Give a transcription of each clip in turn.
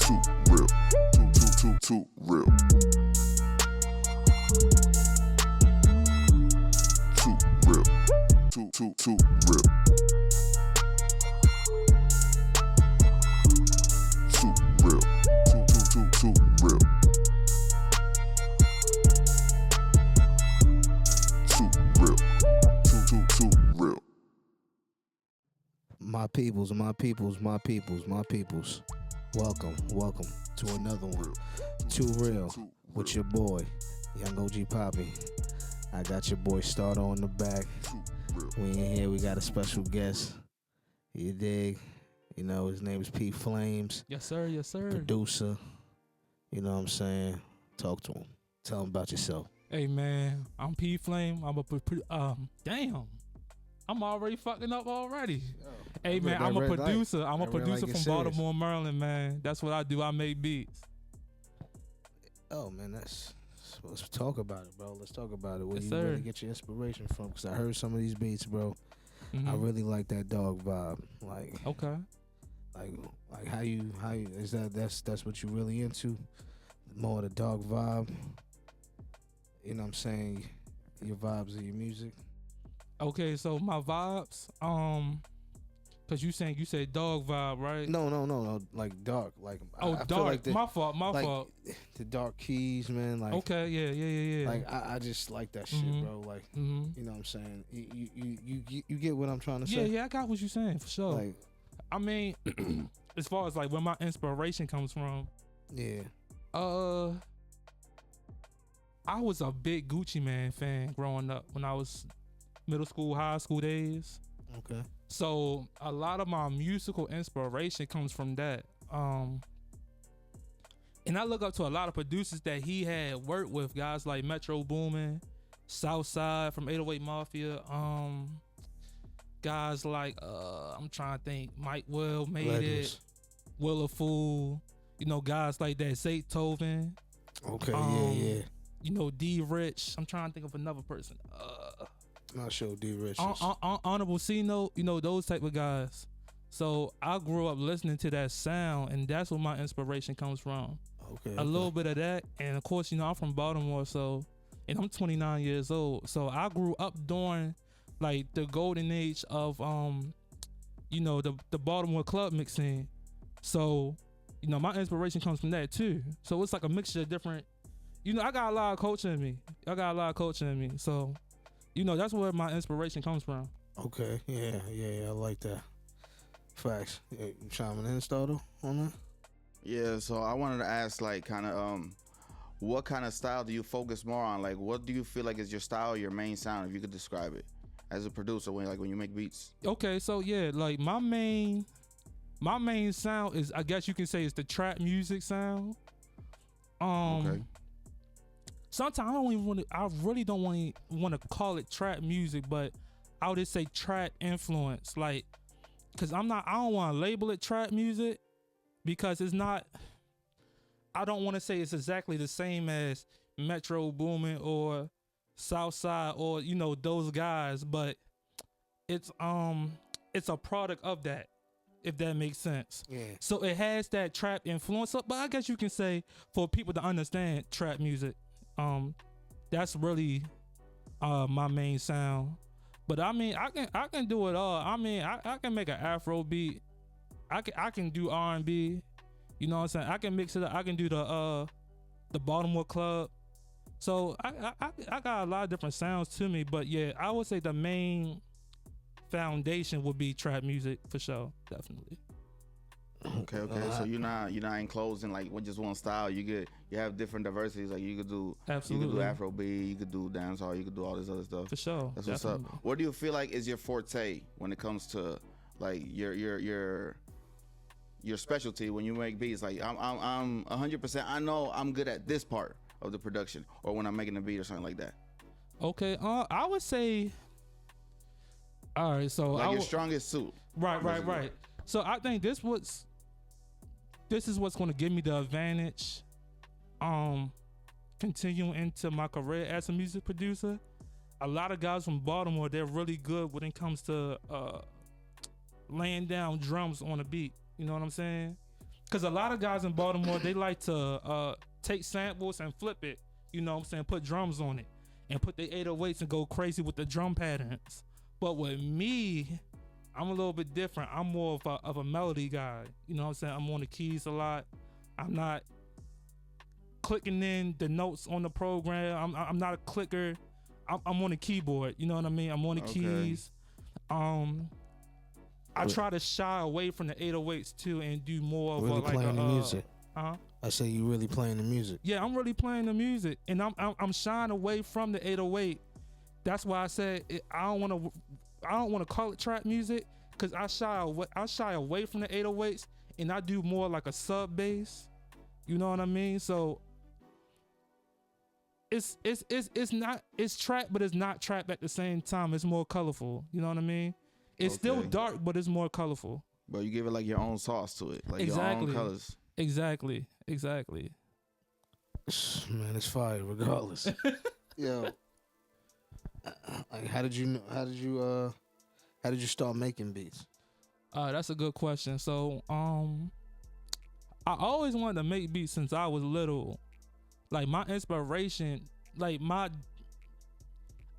too real. Too real. Too real. Too real. Too real. Too real. Too real. Too real. My peoples. Welcome to another one. Too real with your boy, young OG Papi. I got your boy Starter on the back. We in here, we got a special guest. You dig? You know, his name is P.Flame. Yes, sir. Producer. You know what I'm saying? Talk to him. Tell him about yourself. Hey, man, I'm P.Flame. Damn. I'm already fucking up already. Hey, man, I'm a producer. I'm a producer from Baltimore, Maryland, man. That's what I do. I make beats. Oh, man, let's talk about it, bro. Let's talk about it. Where Yes, you sir. really get your inspiration from? Because I heard some of these beats, bro. Mhm. I really like that dog vibe. Like, Okay. like how you is that's what you really into? More of the dog vibe. You know what I'm saying? Your vibes of your music. Okay, so my vibes, cause you said dog vibe, right? No, like dark. Like Oh, I dark. feel like My fault. the dark keys, man. Like Okay, yeah. Like I just like that shit, bro. Like you know what I'm saying? You get what I'm trying to say? Yeah, I got what you're saying for sure. Like I mean, as far as like where my inspiration comes from, yeah. I was a big Gucci Man fan growing up when I was middle school, high school days. Okay. So a lot of my musical inspiration comes from that. And I look up to a lot of producers that he had worked with, guys like Metro Boomin, Southside from 808 Mafia, guys like I'm trying to think, Mike Will made Legends. it, Willa Fool, you know, guys like that, Zaytoven. Okay, yeah. You know, D Rich. I'm trying to think of another person. Not sure D Rich. Honorable C Note, you know, those type of guys. So I grew up listening to that sound, and that's where my inspiration comes from. Okay. A little bit of that, and of course, you know, I'm from Baltimore, and I'm 29 years old. So I grew up during like the golden age of you know, the Baltimore club mixing. So, you know, my inspiration comes from that too. So it's like a mixture of different. You know, I got a lot of culture in me. So, you know, that's where my inspiration comes from. Okay. Yeah. I like that. Facts. Yeah, you chiming in, Starter, on that? Yeah, so I wanted to ask, like, kind of, what kind of style do you focus more on? Like, what do you feel like is your style, your main sound, if you could describe it as a producer when you make beats? Okay, so yeah, like my main sound is, I guess you can say, it's the trap music sound. Okay. Sometimes I really don't want to call it trap music, but I would just say trap influence, like, cause I don't want to label it trap music because it's not. I don't want to say it's exactly the same as Metro Boomin or Southside or, you know, those guys, but it's a product of that, if that makes sense. Yeah. So it has that trap influence, but I guess you can say for people to understand trap music, that's really my main sound. But I mean, I can do it all. I mean, I can make an Afro beat. I can do R&B. You know what I'm saying? I can mix it up. I can do the Baltimore club. So I got a lot of different sounds to me. But yeah, I would say the main foundation would be trap music for sure, definitely. Okay. So you're not enclosed in like with just one style. You have different diversities. Like you could do Afrobeat, you could do dancehall, you could do all this other stuff. For sure. That's definitely. What's up. What do you feel like is your forte when it comes to like your specialty when you make beats? Like I'm 100%. I know I'm good at this part of the production, or when I'm making a beat or something like that. Okay. I would say. All right. So like your strongest suit. Right. So I think this is what's going to give me the advantage continuing into my career as a music producer. A lot of guys from Baltimore, they're really good when it comes to laying down drums on a beat. You know what I'm saying? Cause a lot of guys in Baltimore, they like to take samples and flip it. You know what I'm saying? Put drums on it and put the 808s and go crazy with the drum patterns. But with me, I'm a little bit different. I'm more of a melody guy. You know what I'm saying? I'm on the keys a lot. I'm not clicking in the notes on the program. I'm not a clicker. I'm on the keyboard. You know what I mean? I'm on the keys. I try to shy away from the 808s too and do more of Really playing the music. I say you really playing the music. Yeah, I'm really playing the music, and I'm shying away from the 808. That's why I said I don't want to call it trap music, because I shy away from the 808s, and I do more like a sub bass. You know what I mean? So it's trap, but it's not trap at the same time. It's more colorful. You know what I mean? It's still dark, but it's more colorful. But you give it like your own sauce to it, like Exactly. your own colors. Exactly. Man, it's fire regardless. Yo, like, how did you start making beats? That's a good question. So, I always wanted to make beats since I was little. Like my inspiration, I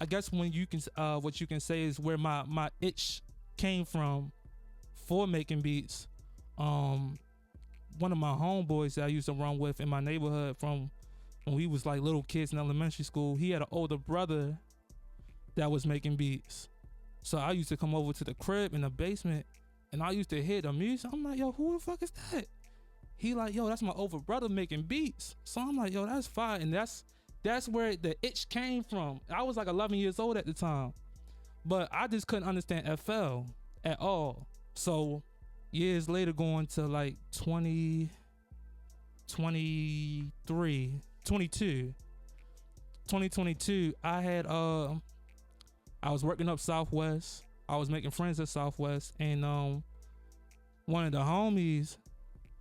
guess when you can, what you can say is where my itch came from for making beats. One of my homeboys that I used to run with in my neighborhood from when we was like little kids in elementary school, he had an older brother that was making beats. So I used to come over to the crib in the basement and I used to hear the music. I'm like, yo, who the fuck is that? He like, yo, that's my older brother making beats. So I'm like, yo, that's fire. And that's where the itch came from. I was like 11 years old at the time, but I just couldn't understand FL at all. So years later, going to like 22, I had I was working up Southwest. I was making friends at Southwest, and one of the homies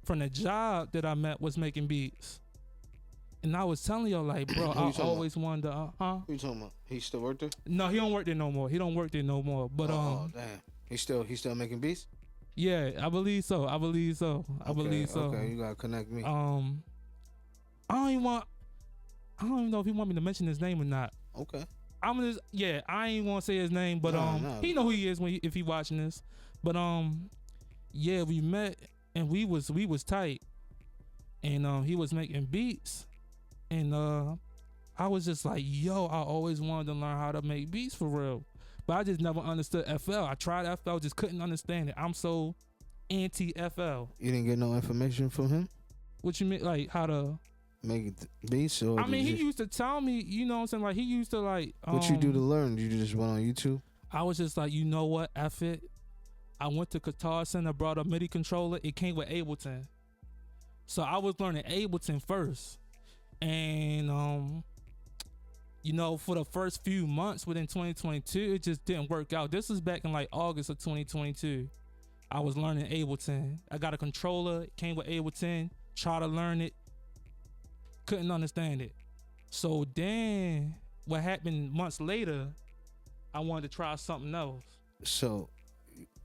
from the job that I met was making beats. And I was telling y'all, like, bro, I always wanted to, Who you talking about? He still work there? No, he don't work there no more. But oh damn, he still making beats? Yeah, I believe so. I believe so. Okay, you gotta connect me. I don't even know if he want me to mention his name or not. Okay. I ain't want to say his name, but he know who he is if he watching this. But yeah, we met and we was tight, and he was making beats, and I was just like, yo, I always wanted to learn how to make beats for real, but I just never understood FL. I tried FL, just couldn't understand it. I'm so anti FL. You didn't get no information from him? What you mean, like how to make beats? Or I mean, he used to tell me, you know what I'm saying? Like he used to like. What you do to learn? You just went on YouTube? I was just like, you know what, F it. I went to Guitar Center, brought a MIDI controller. It came with Ableton. So I was learning Ableton first. And, you know, for the first few months within 2022, it just didn't work out. This was back in like August of 2022. I was learning Ableton. I got a controller. It came with Ableton. Tried to learn it. Couldn't understand it. So then what happened months later, I wanted to try something else. So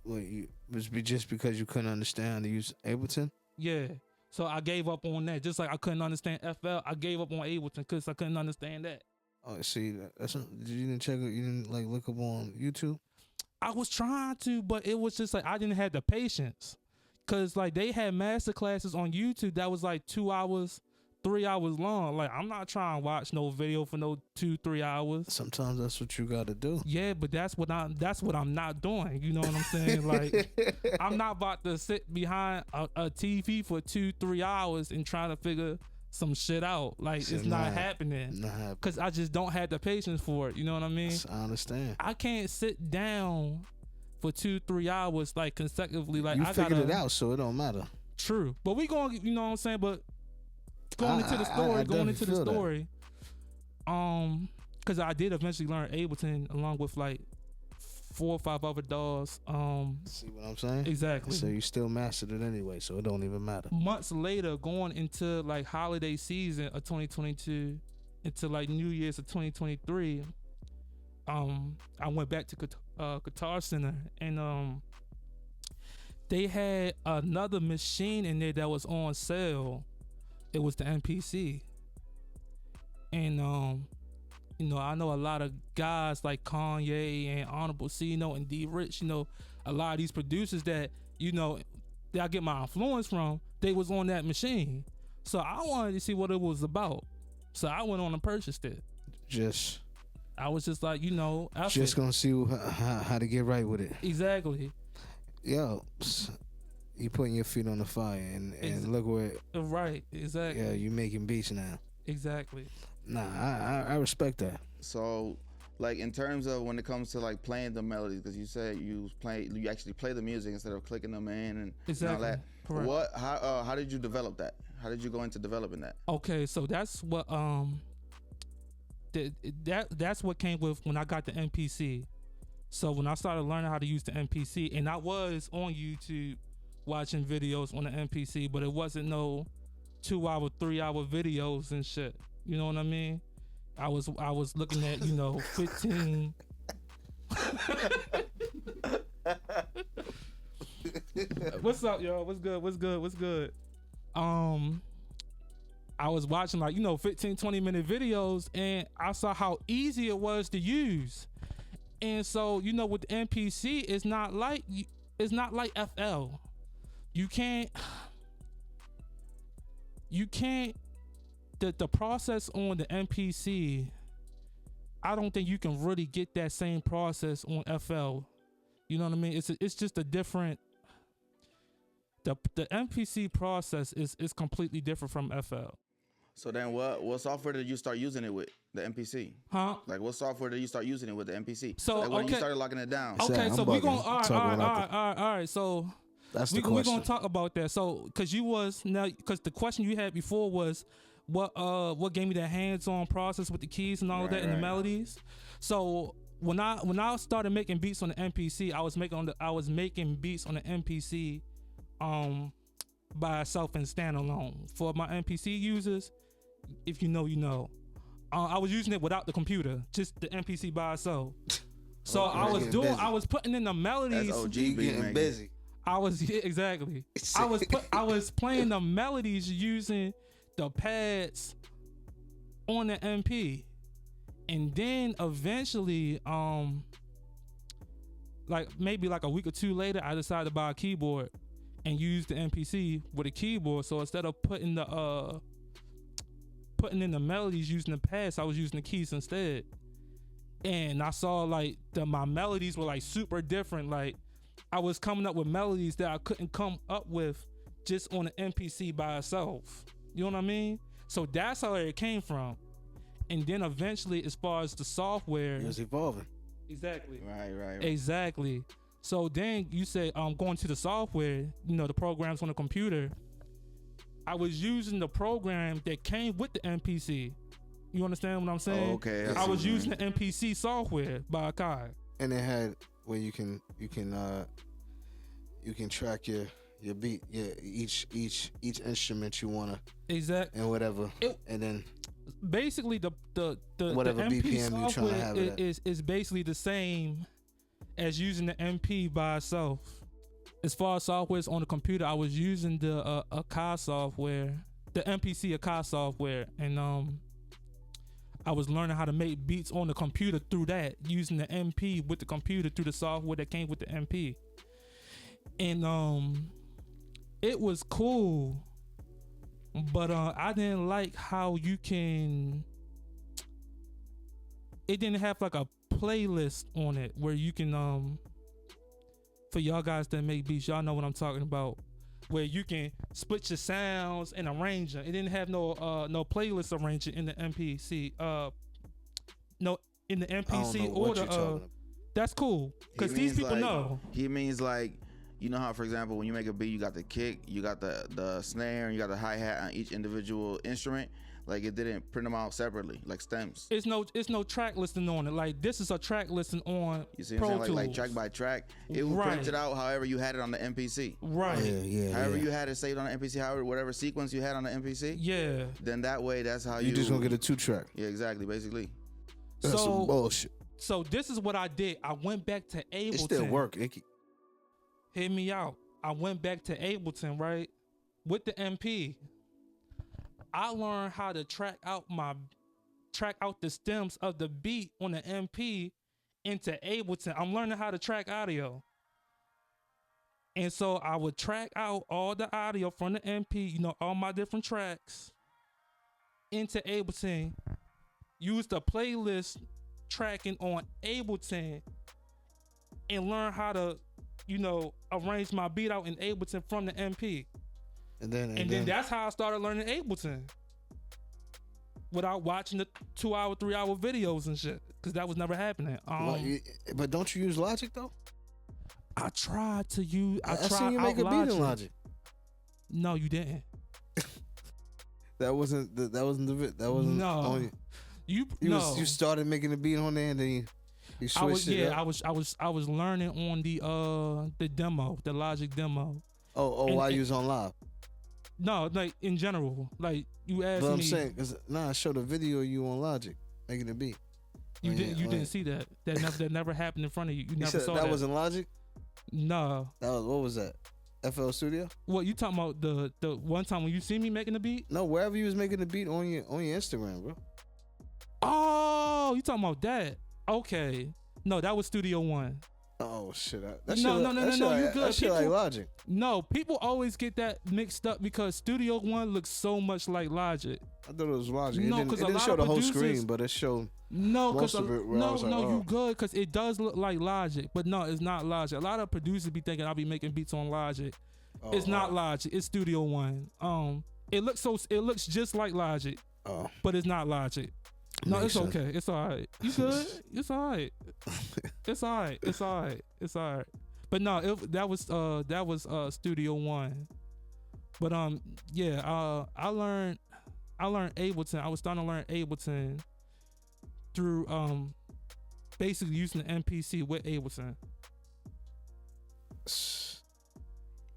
was just because you couldn't understand how to use Ableton? Yeah. So I gave up on that. Just like I couldn't understand FL, I gave up on Ableton because I couldn't understand that. Oh, see, you didn't check it? You didn't like look up on YouTube? I was trying to, but it was just like I didn't have the patience. Cause like they had master classes on YouTube that was like 2 hours, 3 hours long. Like I'm not trying to watch no video for no 2-3 hours. Sometimes that's what you gotta do. Yeah, but that's what I'm not doing. You know what I'm saying? Like I'm not about to sit behind a TV for 2-3 hours and try to figure some shit out. Like it's not happening. Cause I just don't have the patience for it. You know what I mean? I understand. I can't sit down for 2-3 hours like consecutively. Like you I figured it out, so it don't matter. True, but we going. You know what I'm saying? But going into the story, because I did eventually learn Ableton along with like 4 or 5 other DAWs. See what I'm saying? Exactly. So you still mastered it anyway, so it don't even matter. Months later, going into like holiday season of 2022, into like New Year's of 2023, I went back to Guitar Center, and they had another machine in there that was on sale. It was the MPC. And you know, I know a lot of guys like Kanye and Honorable C, you know, and D Rich, you know, a lot of these producers that, you know, that I get my influence from, they was on that machine. So I wanted to see what it was about. So I went on and purchased it. Just I was just like, you know, just gonna see how to get right with it. exactly. Yo, you putting your feet on the fire and look where. Right, exactly. Yeah, you making beats now. Exactly. Nah, I respect that. So, like in terms of when it comes to like playing the melodies, because you said you actually play the music instead of clicking them in and Exactly. all that. Correct. How did you develop that? How did you go into developing that? Okay, so that's what that's what came with when I got the MPC. So when I started learning how to use the MPC, and I was on YouTube watching videos on the MPC, but it wasn't no 2-hour, 3-hour videos and shit. You know what I mean? I was looking at, you know, 15. What's up, y'all? What's good? I was watching like, you know, 15, 20-minute videos, and I saw how easy it was to use. And so, you know, with the MPC, it's not like FL. You can't the process on the MPC, I don't think you can really get that same process on FL. You know what I mean? It's just a different. The MPC process is completely different from FL. So then, what software did you start using it with? The MPC? Huh? Like, what software did you start using it with the MPC? So, like when okay. you started locking it down. Okay, I'm so we're bugging. gonna all right. So That's the we're question. gonna talk about that. So because the question you had before was what gave me that hands-on process with the keys and all of that and the melodies. So when I started making beats on the MPC, I was making beats on the MPC by itself and standalone. For my MPC users, if you know, you know. I was using it without the computer, just the MPC by itself. So Okay. I was putting in the melodies. That's OG You beat getting making. busy. Exactly. I was playing the melodies using the pads on the MP, and then eventually, like maybe like a week or two later, I decided to buy a keyboard and use the MPC with a keyboard. So instead of putting in the melodies using the pads, I was using the keys instead. And I saw like my melodies were like super different. Like I was coming up with melodies that I couldn't come up with just on the MPC by itself. You know what I mean? So that's how it came from. And then eventually, as far as the software, It was evolving. exactly, Right. exactly. So then you say, going to the software, you know, the programs on the computer. I was using the program that came with the MPC. You understand what I'm saying? Oh, okay. I was using the MPC software by Akai. And it had where you can track your beat, each instrument you wanna Exactly. and whatever, and then Basically, the Whatever the MP BPM you tryna software have it at. is basically the same as using the MP by itself. As far as softwares on the computer, I was using the Akai software, the MPC Akai software, and I was learning how to make beats on the computer through that, using the MP with the computer through the software that came with the MP. And it was cool, but I didn't like how it didn't have like a playlist on it where you can for y'all guys that make beats, y'all know what I'm talking about, where you can split your sounds and arrange them. It didn't have no playlist arranger in the MPC. No, in the I don't MPC know what order. you're talking about. That's cool because He these means people like- know. He means like, you know how, for example, when you make a beat, you got the kick, you got the snare, and you got the hi-hat on each individual instrument. Like it didn't print them out separately, like stems. It's no track listing on it. Like this is a track listing on You see what Pro I'm saying? Like Tools. track by track. It would Right. print it out however you had it on the MPC. Right. Yeah. However you had it saved on the MPC, however whatever sequence you had on the MPC. Yeah. Then that way, that's how You just gonna get a 2-track. Yeah, exactly. Basically. That's So- some bullshit. So this is what I did. I went back to Ableton. It still work. Hear me out. I went back to Ableton, right? With the MP. I learned how to track out the stems of the beat on the MP into Ableton. I'm learning how to track audio. And so I would track out all the audio from the MP, all my different tracks into Ableton. Use the playlist tracking on Ableton and learn how to, arrange my beat out in Ableton from the MP. And then That's how I started learning Ableton. Without watching the 2-hour, 3-hour videos and shit. Because that was never happening. But don't you use Logic though? I tried to use. I tried seen you make a beat in Logic. No, you didn't. That wasn't the No. on you. You started making a beat on there and then you switched it up. I was learning on the demo, the Logic demo. While you was on live. No, like in general, like you asked me. But I'm saying, I showed a video of you on Logic making a beat. You didn't see that. That never happened in front of you. You never saw that. That wasn't Logic? No. What was that? FL Studio? What you talking about? The one time when you see me making the beat? No, wherever you was making the beat on your Instagram, bro. Oh, you talking about that? Okay. No, that was Studio One. Oh shit! No, you good. That shit like Logic. No, people always get that mixed up because Studio One looks so much like Logic. I thought it was Logic. No, it didn't show the whole screen, but it showed most of it. You good because it does look like Logic, but no, it's not Logic. A lot of producers be thinking I'll be making beats on Logic. It's not Logic. It's Studio One. It looks just like Logic, but it's not Logic. No, it's okay. It's all right. You good? It's all right. It's all right. It's all right. It's all right. But no, that was Studio One. But I learned Ableton. I was starting to learn Ableton through basically using the MPC with Ableton.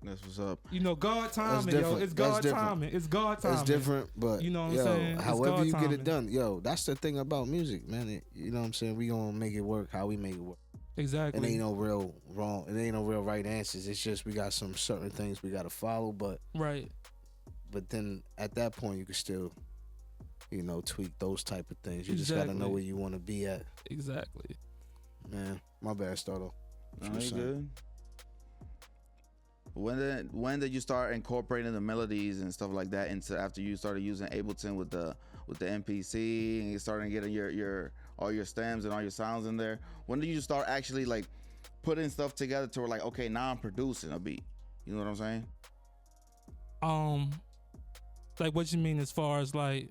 That's what's up. God timing, yo. It's God timing. It's God timing. It's different, but you know what I'm saying? However you get it done, that's the thing about music, man. You know what I'm saying? We gonna make it work how we make it work. Exactly. It ain't no real wrong. It ain't no real right answers. It's just we got some certain things we gotta follow, but then at that point you can still, tweak those type of things. You just gotta know where you want to be at. Exactly. Man, my bad, Stardo. No, you good. When did you start incorporating the melodies and stuff like that into after you started using Ableton with the MPC and you started getting your all your stems and all your sounds in there? When did you start actually like putting stuff together to where like, okay, now I'm producing a beat? You know what I'm saying? Like what you mean as far as like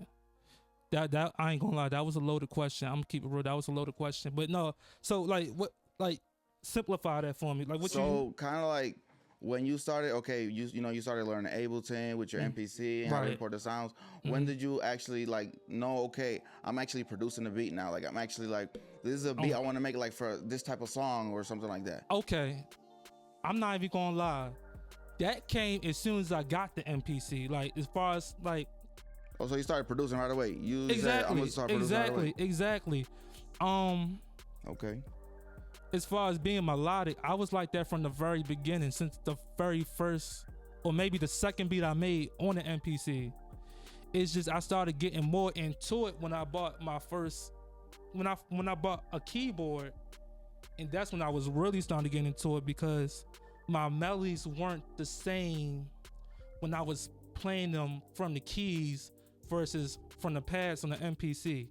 that I ain't gonna lie, that was a loaded question. I'm gonna keep it real. That was a loaded question. But no, so like what, like simplify that for me. Like what so kind of like when you started, okay, you started learning Ableton with your MPC and how to import the sounds. When did you actually like know, okay, I'm actually producing a beat now? Like I'm actually like, this is a beat I want to make like for this type of song or something like that. Okay, I'm not even gonna lie. That came as soon as I got the MPC. Like as far as like. Oh, so you started producing right away. You exactly, said, I'm gonna start producing right away. Exactly. Okay. As far as being melodic, I was like that from the very beginning, since the very first, or maybe the second beat I made on the MPC. It's just I started getting more into it when I bought my first, when I bought a keyboard, and that's when I was really starting to get into it because my melodies weren't the same when I was playing them from the keys versus from the pads on the MPC.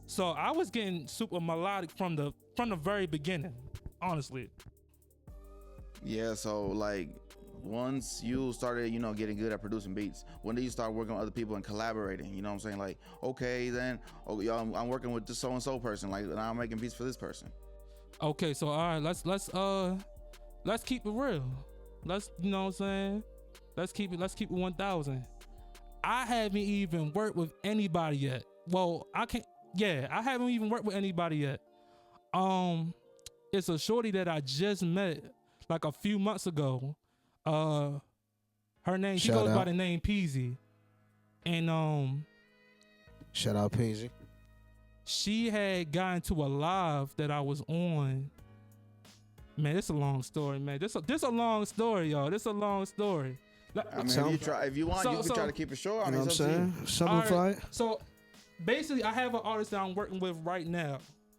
So I was getting super melodic from the very beginning, honestly. Yeah, so like once you started, getting good at producing beats, when did you start working with other people and collaborating? You know what I'm saying? Like, okay, then I'm working with this so and so person. Like now I'm making beats for this person. Okay, so all right, let's keep it real. Let's, you know what I'm saying? Let's keep it 1,000. I haven't even worked with anybody yet. Well, I haven't even worked with anybody yet. It's a shorty that I just met like a few months ago. Her name, she goes by the name Peasy. And shout out Peasy. She had gotten to a live that I was on Man, it's a long story, man. This a long story, y'all. This a long story. I mean, Sound- if you want, you can try to keep it short. I You know mean, what I'm it's up to you. saying? Simplify it. So basically, I have an artist that I'm working with right now.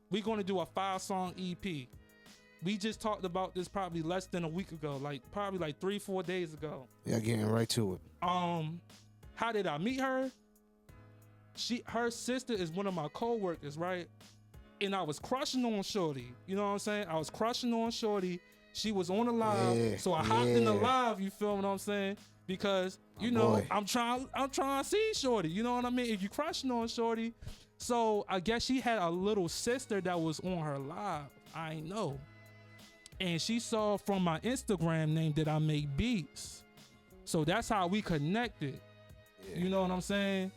We're going to do a 5-song EP. We just talked about this probably less than a week ago, probably 3-4 days ago. Yeah, getting right to it. How did I meet her? Her sister is one of my co-workers, right? And I was crushing on Shorty. You know what I'm saying? I was crushing on Shorty. She was on the live, Yeah, so I hopped in the yeah. live. You feel what I'm saying? Because you My know boy. I'm trying to see Shorty. You know what I mean? If you crushing on Shorty, so I guess she had a little sister that was on her live. I ain't know, and she saw from my Instagram name that I make beats, so that's how we connected. You know what I'm saying?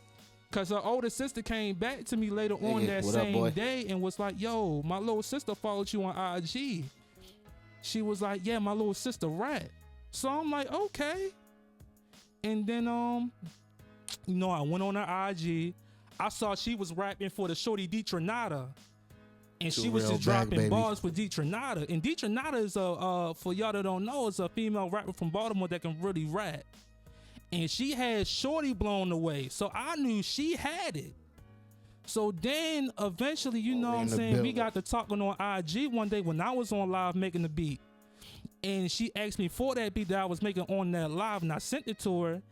Cause her older sister came back to me later on Nigga, that what up, same boy? day and was like, "Yo, my little sister followed you on IG." She was like, "Yeah, my little sister rap." So I'm like, "Okay." And then you know, I went on her IG. I saw she was rapping for the shorty D Trinata. And Too she was real just back, dropping baby. bars for D Trinata. And D Trinata is for y'all that don't know, is a female rapper from Baltimore that can really rap. And she had Shorty blown away. So I knew she had it. So then eventually, you know what I'm in the saying, we building. got to talking on IG one day when I was on live making the beat. And she asked me for that beat that I was making on that live, and I sent it to her.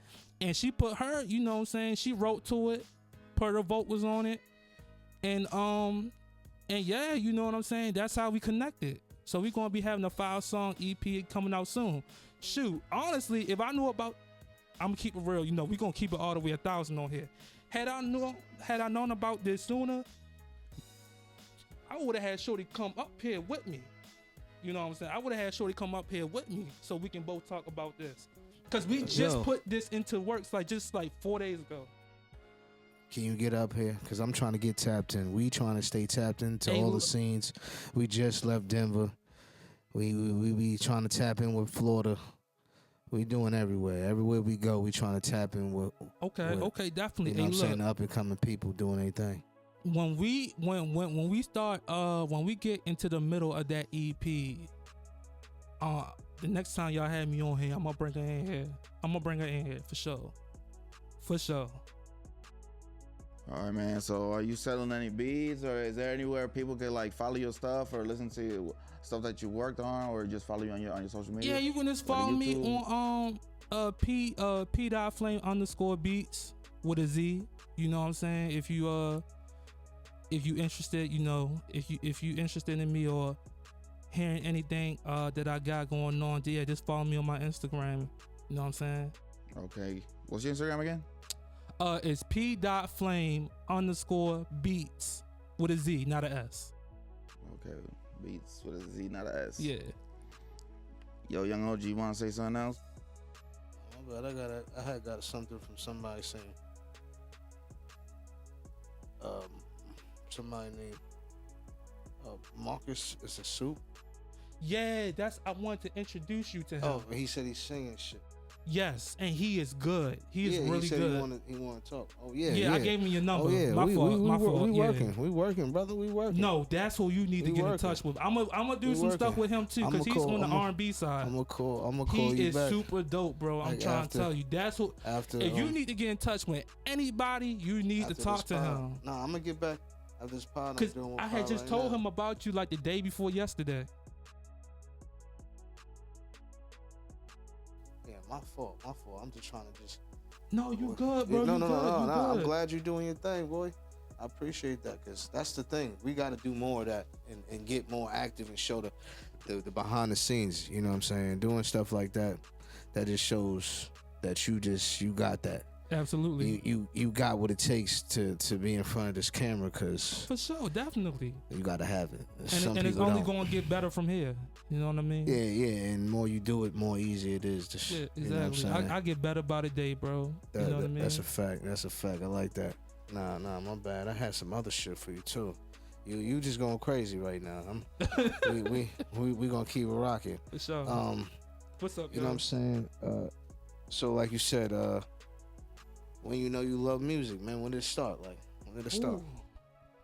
And she put her, you know what I'm saying, she wrote to it, put her vocals on it. And yeah, you know what I'm saying, that's how we connected. So we gonna be having a 5-song EP coming out soon. Shoot, honestly, if I knew about, I'm gonna keep it real, you know, we gonna keep it all the way 1,000 on here. Had I known about this sooner, I would have had Shorty come up here with me. You know what I'm saying? I would have had Shorty come up here with me so we can both talk about this. Cause we just put this into works just 4 days ago. Can you get up here? Because I'm trying to get tapped in. We trying to stay tapped into Hey, all the look. scenes. We just left Denver. We be trying to tap in with Florida. We doing everywhere. Everywhere we go, we trying to tap in with, Okay, definitely. you know Hey, what I'm look, saying, up and coming people doing anything. when we start when we get into the middle of that EP, the next time y'all have me on here, I'm gonna bring her in here. I'm gonna bring her in here for sure. For sure. All right, man. So, are you selling any beats, or is there anywhere people can follow your stuff or listen to stuff that you worked on, or just follow you on your social media? Yeah, you can just Go to follow me YouTube. on P.Flame _ beats with a Z. You know what I'm saying? If you interested, you know, if you interested in me or hearing anything that I got going on, yeah, just follow me on my Instagram. You know what I'm saying? Okay. What's your Instagram again? It's P.Flame _ beats with a Z, not a S. Okay. Beats with a Z, not a S. Yeah. Yo, young OG, you want to say something else? Oh, but I had got something from somebody saying, somebody named Marcus is a soup. Yeah, I wanted to introduce you to him. Oh, he said he's singing shit. Yes, and he is good. He is really he said good. He wanted to talk. Oh yeah, Yeah, I gave him your number. Oh yeah, my fault. we my fault. We yeah. working. We working, brother. We working. No, that's who you need to We get in working. touch with. I'm gonna do We some stuff working. with him too, I'ma because he's call- on the I'ma- R&B side. I'm gonna call He you is back super dope, bro. I'm Like, trying after- to tell you. That's who. after. If you need to get in touch with anybody, you need to after talk this to pod. him. Nah, I'm gonna get back after this pod. I'm Cause doing one I had pod just right told now. him about you like the day before yesterday. Yeah, my fault. I'm just trying to just. No, you good, bro. No, you no, good. no, you no. I'm good. glad you're doing your thing, boy. I appreciate that, because that's the thing. We got to do more of that and get more active and show the behind the scenes. You know what I'm saying? Doing stuff like that just shows that you got that. Absolutely. You got what it takes to be in front of this camera, because For sure, definitely. you got to have it. And it's only going to get better from here. You know what I mean? Yeah, and more you do it, more easy it is. To Yeah, you know what I'm exactly. saying? I get better by the day, bro. You know what I mean? That's a fact. That's a fact. I like that. Nah, my bad. I had some other shit for you too. You just going crazy right now. we gonna keep it rocking. For sure. What's up, You know what I'm saying? So like you said, when you know you love music, man, when did it start? Like when did it start? Ooh.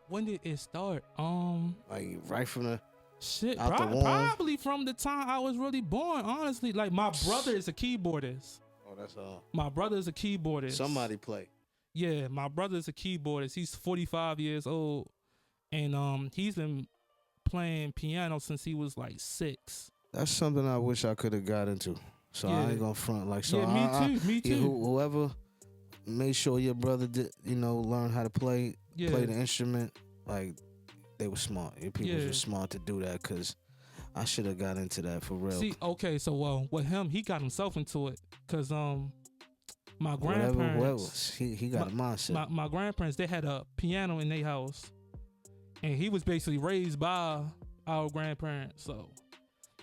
When did it start? Like right from the Shit, Out the womb? probably from the time I was really born. Honestly, like my brother is a keyboardist. Oh, that's all. My brother is a keyboardist. Somebody play. Yeah, my brother's a keyboardist. He's 45 years old, and he's been playing piano since he was like 6. That's something I wish I could have got into. So I Yeah. ain't gonna front like so. Yeah, me too. Whoever made sure your brother did, learn how to play Yeah. the instrument, like they were smart. Your people Yeah. were smart to do that because I should have got into that for real. See, okay, so with him, he got himself into it, cause my whatever, grandparents, he got a mindset. my grandparents, they had a piano in their house, and he was basically raised by our grandparents. So,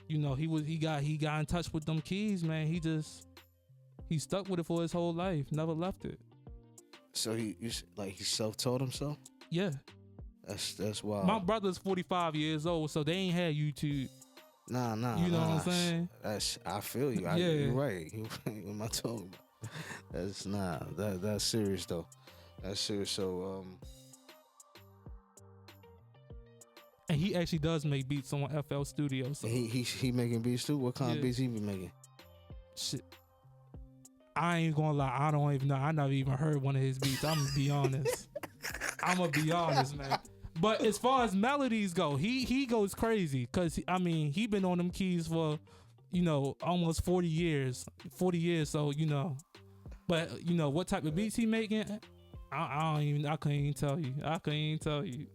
he got in touch with them keys, man. He stuck with it for his whole life, never left it. So he self-taught himself. Yeah, That's wild. my brother's 45 years old, so they ain't had YouTube. Nah. You know what I'm saying? I feel you. Yeah. You're right. What am I talking about? That's serious though. That's serious. So And he actually does make beats on FL Studio. So he making beats too. What kind of Yeah. beats he be making? shit. I ain't gonna lie, I don't even know. I never even heard one of his beats. I'm gonna be honest. Man. But as far as melodies go, he goes crazy because he been on them keys for almost 40 years. 40 years, so But what type of beats he making? I couldn't even tell you.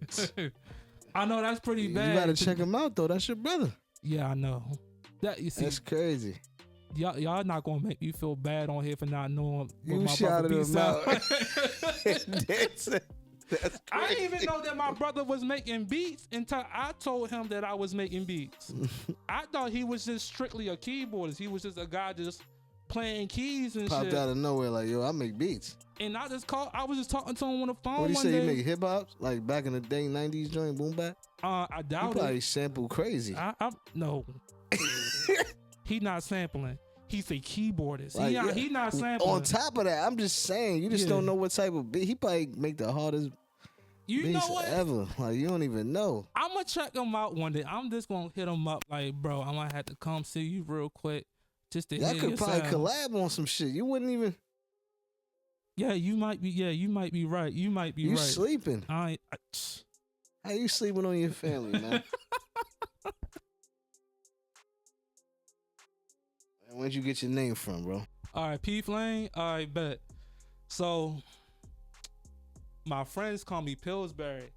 I know that's pretty bad. You gotta check him out though. That's your brother. Yeah, I know. That you see, That's crazy. y'all not gonna make me feel bad on here for not knowing what You my brother shouted beats him out. sound. That's I didn't even know that my brother was making beats until I told him that I was making beats. I thought he was just strictly a keyboardist. He was just a guy just playing keys and popped shit. out of nowhere like, yo, I make beats. And I was just talking to him on the phone What do you one say? day. You make hip hop like back in the day, 90s joint, boom bap? I You doubt probably it. sample crazy. No. He not sampling. He's a keyboardist. Like, he not sampling. On top of that, I'm just saying, you just Yeah. don't know what type of beat. He probably make the hardest you know beats what? ever. Like, you don't even know. I'm gonna check him out one day. I'm just gonna hit him up like, bro, I'm gonna have to come see you real quick just to Y'all hear could your probably sound. collab on some shit. You wouldn't even. Yeah, you might be. Yeah, you might be right. You might be You right. sleeping. I How you sleeping on your family, man? And where'd you get your name from, bro? all right, P.Flame. All right, bet. So my friends call me Pillsbury.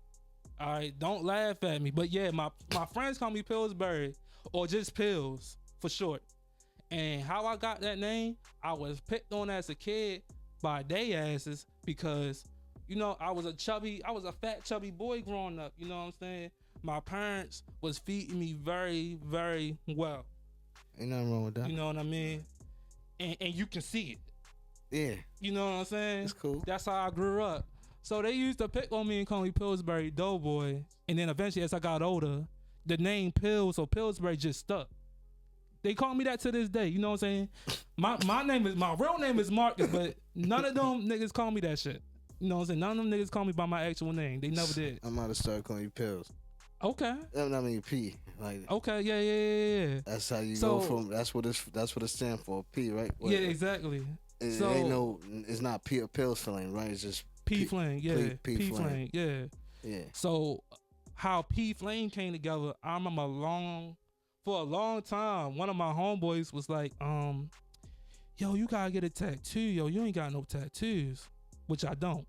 All right, don't laugh at me, but yeah, my friends call me Pillsbury or just Pills for short. And how I got that name, I was picked on as a kid by they asses because I was a fat chubby boy growing up. You know what I'm saying? My parents was feeding me very, very well. Ain't nothing wrong with that. You know what I mean? And you can see it. Yeah, You know what I'm saying? it's cool. That's how I grew up. So they used to pick on me and call me Pillsbury Doughboy. And then eventually, as I got older, the name Pills or Pillsbury just stuck. They call me that to this day. You know what I'm saying? My real name is Marcus, but none of them niggas call me that shit. You know what I'm saying? None of them niggas call me by my actual name. They never did. I'm about to start calling you Pills. Okay. I mean P. Like Okay. Yeah. that's how you So- go from. That's what it stands for. P, right? Yeah, exactly. It So- ain't no. It's not Pills Flame, right? It's just P.Flame. Yeah. P-Flame. P.Flame. Yeah. yeah. So how P.Flame came together, I remember for a long time, one of my homeboys was like, yo, you gotta get a tattoo, yo. You ain't got no tattoos, which I don't.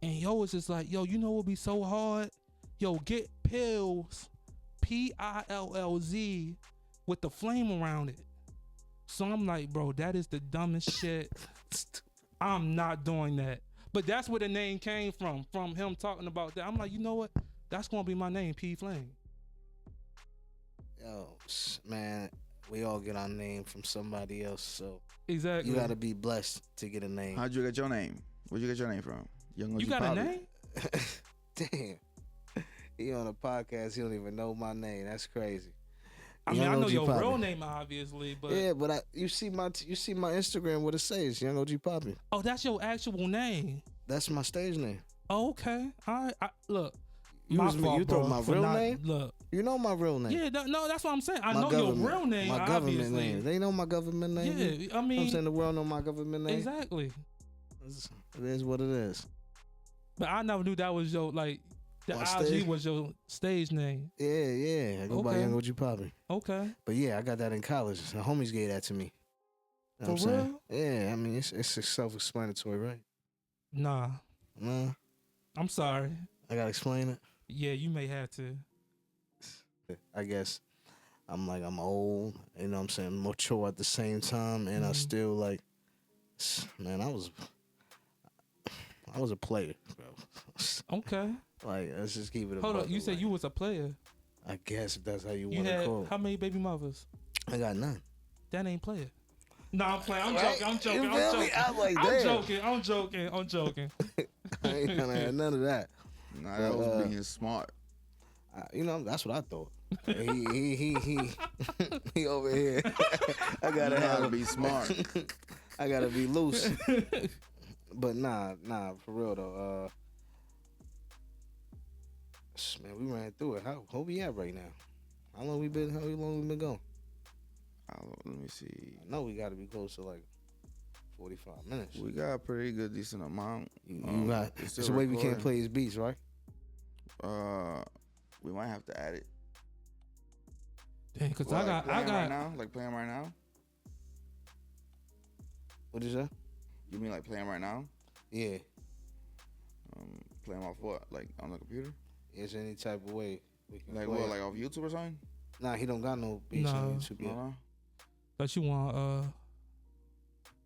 And yo was just like, yo, you know what would be so hard? Yo, get Pills, Pillz, with the flame around it. So I'm like, bro, that is the dumbest shit. I'm not doing that. But that's where the name came from him talking about that. I'm like, you know what? That's gonna be my name, P.Flame. Yo, man, we all get our name from somebody else, so Exactly. you gotta be blessed to get a name. How'd you get your name? Where'd you get your name from? Young OG You got Papi. a name? Damn. He on a podcast, he don't even know my name. That's crazy. I mean, Young I know OG your Papi. real name, obviously, but Yeah, but you see my Instagram, what it says, Young OG Papi. oh, that's your actual name. That's my stage name. Oh, okay. All right. Look, My was fault, you bro, thought my for real not- name? Look, You know my real name. yeah, no, that's what I'm saying. I My know your government- real name, My government obviously. name. They know my government name. Yeah, I You know what I'm mean, saying? The world know my government name. exactly. It is what it is. But I never knew that was your like the My IG stage? was your stage name. Yeah. I go by Okay. Young OG Papi. Okay, But yeah, I got that in college. The homies gave that to me. You know what For I'm saying? Yeah, I mean, it's self-explanatory, right? nah, Nah, I'm sorry. I gotta explain it. Yeah, you may have to. I guess I'm old, you know what I'm saying, mature at the same time, and I Mhm. still like, man, I was a player, bro. Okay, Like, let's just keep it a hold buck, up. You said like, you was a player. I guess if that's how you You want to had call it. how many baby mothers? I got none. That ain't player. No, I'm playing. I'm Right? joking. I'm You joking. feel I'm me? joking. I'm like, I'm damn. joking. I'm joking. I'm joking. I ain't gonna have none of that. Nah, that was Uh, being smart. You know, that's what I thought. He over here. I You gotta gotta have be smart. I gotta be loose. But nah, for real though. Man, we ran through it. How we at right now? How long we been going? Let me see. I know we gotta be close to like 45 minutes. We got a pretty good, decent amount. You got it's it's still the way we can't recording. play his beats, right? We might have to add it. Dang, cause Well, I like got right now, like playing right now. What is that? You mean like playing right now? Yeah. Playing off what? Like on the computer? Is there any type of way we can Like play what? it? Like off YouTube or something? Nah, he don't got no beats No. on YouTube yet. No. But you want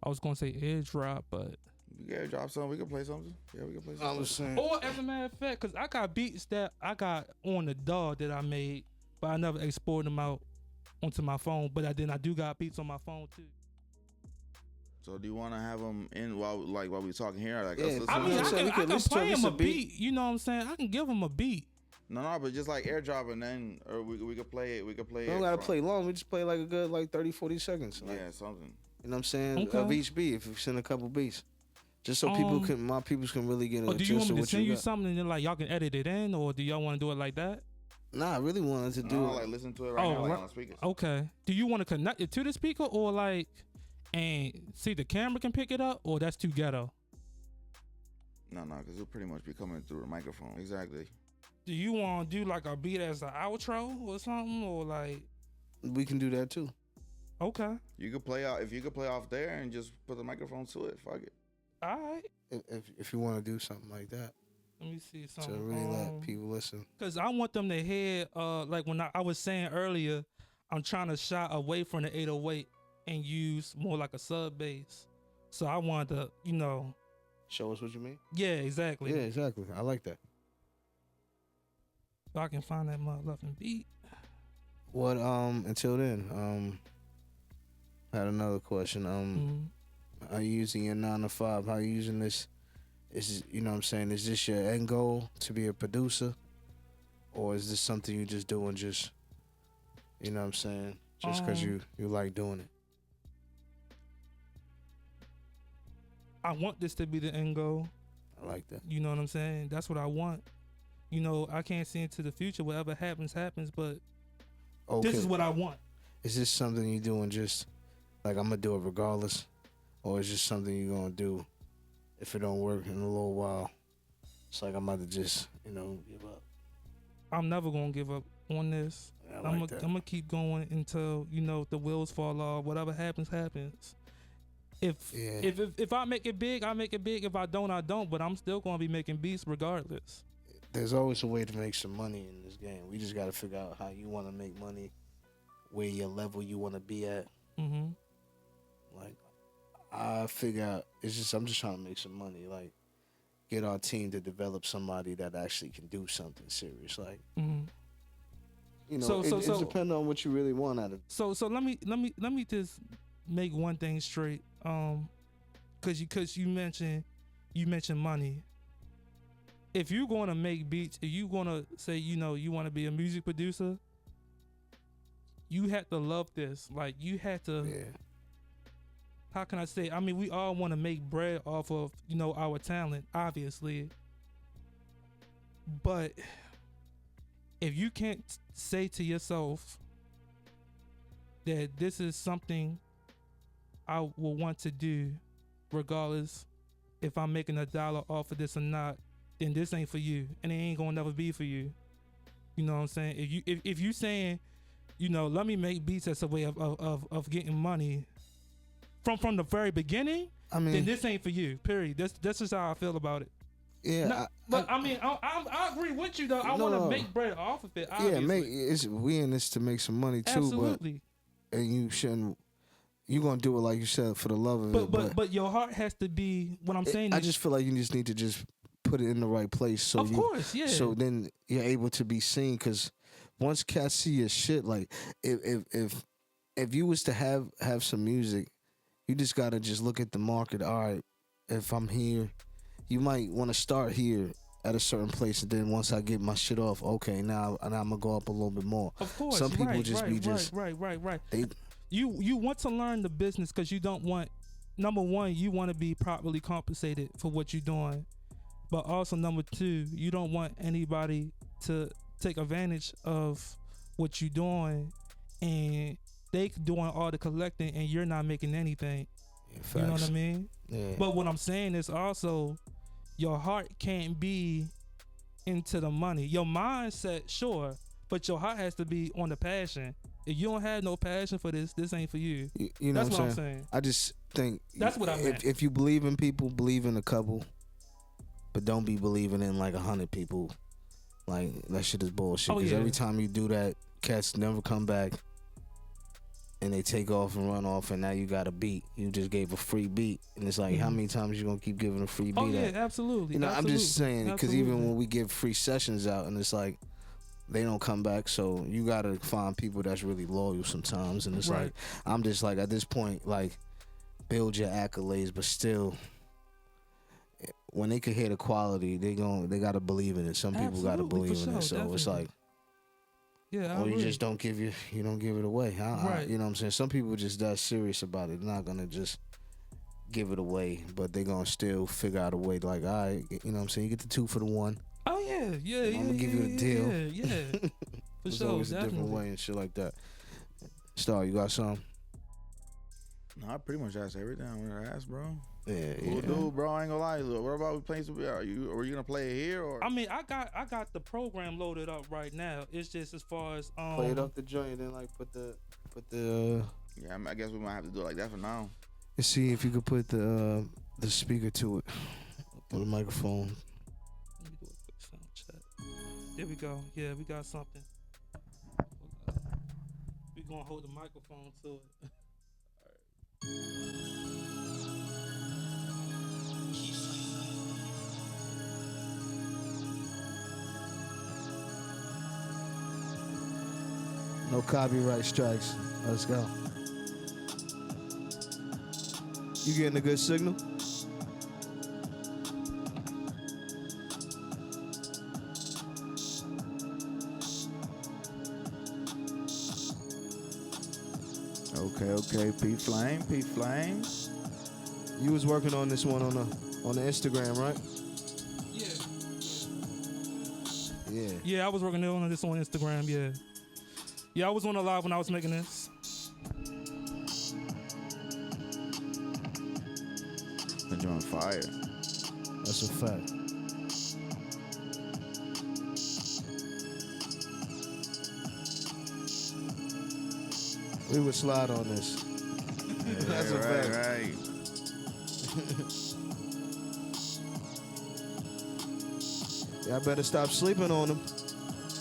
I was gonna say airdrop, but We can drop something. We can play something. Yeah, we can play I something. was saying. or as a matter of fact, cause I got beats that I got on the DAW that I made, but I never exported them out onto my phone. But I do got beats on my phone too. So do you want to have them in while we talking here? Like Yeah, us I listening mean, to I so it? can, we I could can listen to play at him least a a beat. beat. You know what I'm saying? I can give him a beat. No, but just like airdrop and then, or we could play it. We could play We it. don't gotta from- play long. We just play like a good 30, 40 seconds. Like, Yeah, something. you know what I'm saying? Okay. Of each beat, if you send a couple beats. Just so my people can really get Or a do you gist want of me to what send you got. something and then like y'all can edit it in, or do y'all want to do it like that? Nah, I really wanted to do No, it. like listen to it right Oh, now, like right. on the speakers. Okay. Do you want to connect it to the speaker or like, and see the camera can pick it up, or that's too ghetto? No, because it'll pretty much be coming through the microphone. Exactly. Do you want to do like a beat as an outro or something, or like? We can do that too. Okay. You could play out if you could play off there and just put the microphone to it. Fuck it. All right. If you want to do something like that Let me see to something. really let people listen. Cause I want them to hear, like when I was saying earlier, I'm trying to shy away from the 808 and use more like a sub bass. So I wanted to, Show us what you mean. yeah, exactly. Yeah, exactly. I like that. So I can find that motherfucking beat. What until then, had another question. Mhm. Are you using your 9 to 5? How are you using this? Is you know what I'm saying? Is this your end goal to be a producer, or is this something you just doing just, you know what I'm saying, just because you like doing it? I want this to be the end goal. I like that. You know what I'm saying? That's what I want. I can't see into the future. Whatever happens, happens. But Okay. this is what I want. Is this something you doing just like I'm gonna do it regardless, or is this something you gonna do if it don't work in a little while? It's like I'm about to just give up. I'm never gonna give up on this. I I'm like that. gonna keep going until the wheels fall off. Whatever happens, happens. If I make it big, I make it big. If I don't, I don't. But I'm still gonna be making beats regardless. There's always a way to make some money in this game. We just gotta figure out how you want to make money, where your level you want to be at. Mm-hmm. Like, I figure out I'm just trying to make some money. Like, get our team to develop somebody that actually can do something serious. Like, Mm-hmm. it depends on what you really want out of. So let me just make one thing straight. Cause you mentioned money. If you're gonna make beats, if you gonna say you want to be a music producer, you have to love this. Like you have to. Yeah. How can I say? I mean, we all want to make bread off of our talent, obviously. But if you can't say to yourself that this is something I will want to do, regardless if I'm making $1 off of this or not, then this ain't for you, and it ain't gonna never be for you. You know what I'm saying? If you saying, let me make beats as a way of getting money from the very beginning, I mean, then this ain't for you. Period. That's just how I feel about it. yeah. I agree with you though. I No, want to no. make bread off of it. Yeah, Obviously. we in this to make some money too, Absolutely. but and you shouldn't. You gonna do it like you said for the love of it. But your heart has to be. What I'm saying I is, just feel like you just need to just put it in the right place. So of course, yeah. So then you're able to be seen. Because once cats see your shit, like if you was to have some music, you just gotta just look at the market. All right, if I'm here, you might want to start here at a certain place, and then once I get my shit off, okay, now I'm gonna go up a little bit more. Of course, some people right, just right, be right, just right. They, You want to learn the business because you don't want. Number one, you want to be properly compensated for what you're doing, but also number two, you don't want anybody to take advantage of what you're doing, and they doing all the collecting and you're not making anything. yeah, You know what I facts. mean? Yeah. But what I'm saying is also, your heart can't be into the money. Your mindset, sure, but your heart has to be on the passion. If you don't have no passion for this ain't for you. You know That's what I'm saying. I just think That's what I meant. If you believe in people, believe in a couple, but don't be believing in like 100 people. Like that shit is bullshit. Oh, Because yeah. every time you do that, cats never come back, and they take off and run off, and now you got a beat. You just gave a free beat, and it's like, how many times you gonna keep giving a free beat? Oh yeah, at? absolutely. You know, I'm just Absolutely. saying because even Absolutely. when we give free sessions out, and it's like they don't come back, so you gotta find people that's really loyal sometimes. And it's Right. like I'm just like at this point, like build your accolades, but still, when they can hear the quality, they gotta believe in it. Some people gotta Absolutely, believe for in it, sure, so it's definitely. like. Yeah, I Or you agree. just don't give it away. Right. You know what I'm saying? Some people just that serious about it. They're not gonna just give it away, but they're gonna still figure out a way. Like, all right, you know what I'm saying? You get the 2 for the 1. Oh yeah, yeah, yeah. I'ma give you a deal. Yeah. For There's sure, always a different definitely. way and shit like that. Star, you got some? No, I pretty much asked everything I wanted to ask, bro. Yeah, Cool yeah. dude, bro. I ain't gonna lie. Look, what about we playing some? Are you gonna play it here or? I mean, I got the program loaded up right now. It's just as far as Play it up the joint and then like put the Yeah, I guess we might have to do it like that for now. and see if you could put the speaker to it. Or the microphone. Let me do a quick sound check. There we go. Yeah, we got something. We gonna hold the microphone to it. No copyright strikes. Let's go. You getting a good signal? Okay. P.Flame. You was working on this one on the Instagram, right? Yeah. Yeah. Yeah, I was working on this on Instagram. Yeah, I was on the live when I was making this. Been doing fire. That's a fact. We would slide on this. That's a fact. Right. Y'all better stop sleeping on them.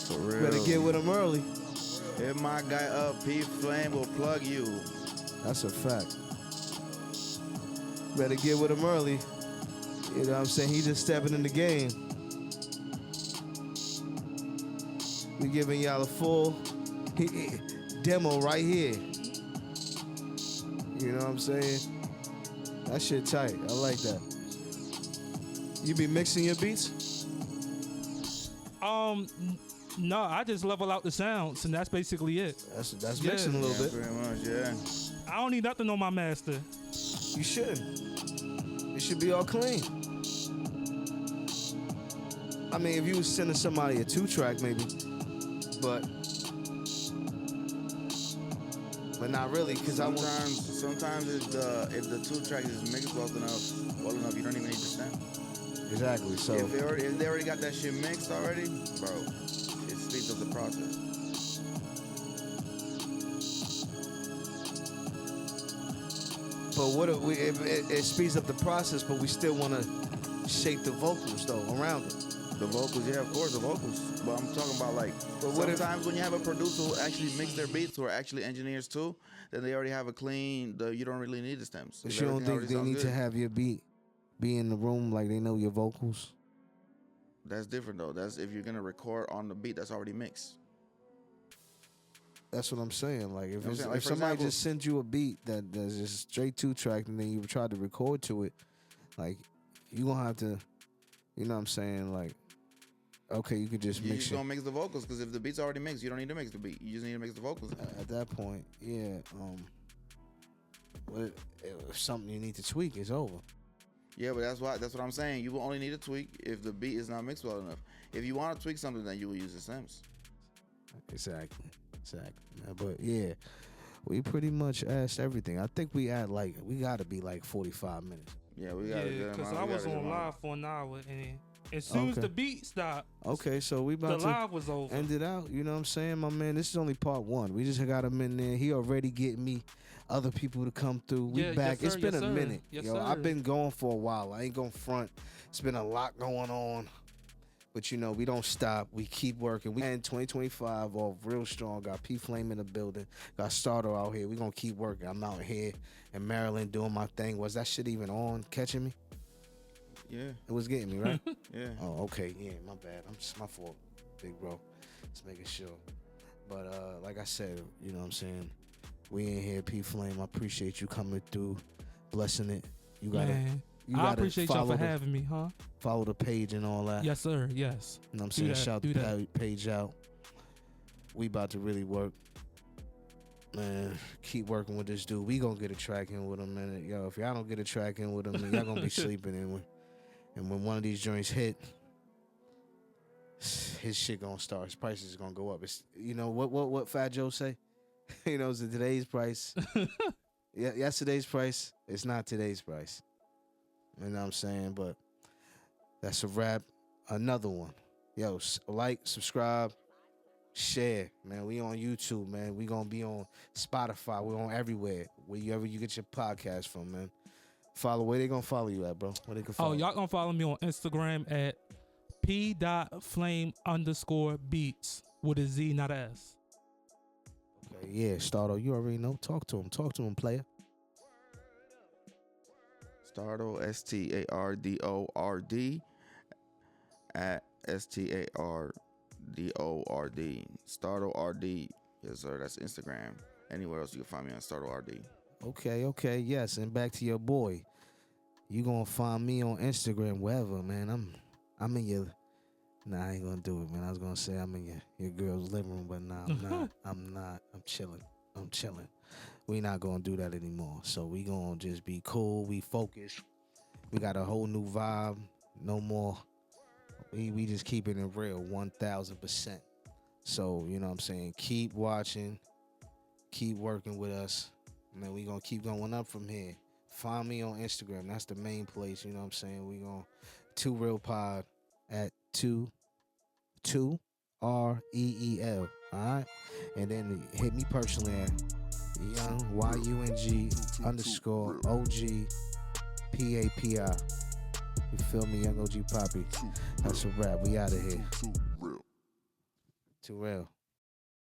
For real. Better get with them early. Hit my guy up. P.Flame will plug you. That's a fact. Better get with him early. You know what I'm saying? He just stepping in the game. We giving y'all a full demo right here. You know what I'm saying? That shit tight. I like that. You be mixing your beats? No, I just level out the sounds, and that's basically it. That's Yeah. mixing a little bit. Pretty much, yeah. I don't need nothing on my master. You shouldn't. It should be all clean. I mean, if you was sending somebody a 2-track, maybe. but not really, because I want. Sometimes if the 2 tracks is mixed well enough, you don't even need to stem. Exactly. So If they already got that shit mixed already, bro, it speeds up the process. but what if it speeds up the process, but we still want to shape the vocals though around it. The vocals, yeah, of course, the vocals. But I'm talking about like But what sometimes when you have a producer who actually mix their beats, who are actually engineers too, then they already have a clean. You don't really need the stems. But you don't think they need to have your beat be in the room like they know your vocals? That's different though. That's if you're gonna record on the beat that's already mixed. That's what I'm saying. Like if You know what I'm saying? Like, if for somebody example- just sends you a beat that's just straight 2 track and then you try to record to it, like you gonna have to, you know what I'm saying? Like, okay, you could just You mix just it. don't mix the vocals because if the beat's already mixed, you don't need to mix the beat. You just need to mix the vocals. At that point, yeah. But if something you need to tweak, it's over. Yeah, but that's what I'm saying. You will only need a tweak if the beat is not mixed well enough. If you want to tweak something, then you will use the stems. Exactly. Man. But yeah, we pretty much asked everything. I think we gotta be like 45 minutes. Yeah, we got Yeah, because I was on live for an hour, and as soon as Okay. the beat stopped, Okay, so we the about to live was over. end it out. You know what I'm saying, my man? This is only part 1. We just got him in there. He already getting me other people to come through. We Yeah, back. yes, It's sir, been yes, a sir. minute. Yes, Yo, sir. I've been going for a while. I ain't gonna front. It's been a lot going on. But, you know, we don't stop. We keep working. We end 2025 off real strong. Got P.Flame in the building. Got Starter out here. We going to keep working. I'm out here in Maryland doing my thing. Was that shit even on? Catching me? Yeah, It was getting me, right? yeah. Oh, okay. Yeah, my bad. I'm just my fault, big bro. Just making sure. But like I said, you know what I'm saying? We in here, P.Flame. I appreciate you coming through, blessing it. You gotta, Man, you I gotta appreciate y'all follow for the, having me, huh? follow the page and all that. Yes, sir. Yes. You know what I'm Do saying? that, Shout do the that. page out. We about to really work. Man, keep working with this dude. We gonna get a track in with him, man. Yo, if y'all don't get a track in with him, then y'all gonna be sleeping in. And when one of these joints hit, his shit gonna start. His prices is gonna go up. It's, you know what Fat Joe say? You know, it's today's price. Yeah, yesterday's price. It's not today's price. You know what I'm saying? But that's a wrap. Another one. Yo, like, subscribe, share, man. We on YouTube, man. We gonna be on Spotify. We're on everywhere. Wherever you get your podcast from, man. Follow. Where they gonna follow you at, bro? Where they can follow? Oh, y'all gonna follow me on Instagram at p.flame_beats with a Z, not a S. Okay, yeah, Stardo, you already know. Talk to him. Talk to him, player. Stardo, STARDORD at STARDORD. Stardo RD. Yes, sir. That's Instagram. Anywhere else you can find me on Stardo RD. Okay, yes. And back to your boy. You gonna find me on Instagram, wherever, man. I'm in your. Nah, I ain't gonna do it, man. I was gonna say I'm in your girl's living room, but nah, I'm not. I'm not. I'm chilling. We not gonna do that anymore. So we gonna just be cool. We focus. We got a whole new vibe. No more. We just keeping it real, 1000%. So you know what I'm saying. Keep watching. Keep working with us. Man, we gonna keep going up from here. Find me on Instagram. That's the main place. You know what I'm saying. We gonna 2 Real Pod at 2 REEL. All right, and then hit me personally at Young YUNG _OG PAPI. You feel me, Young OG Papi? That's a wrap. We out of here. Too real. Too real.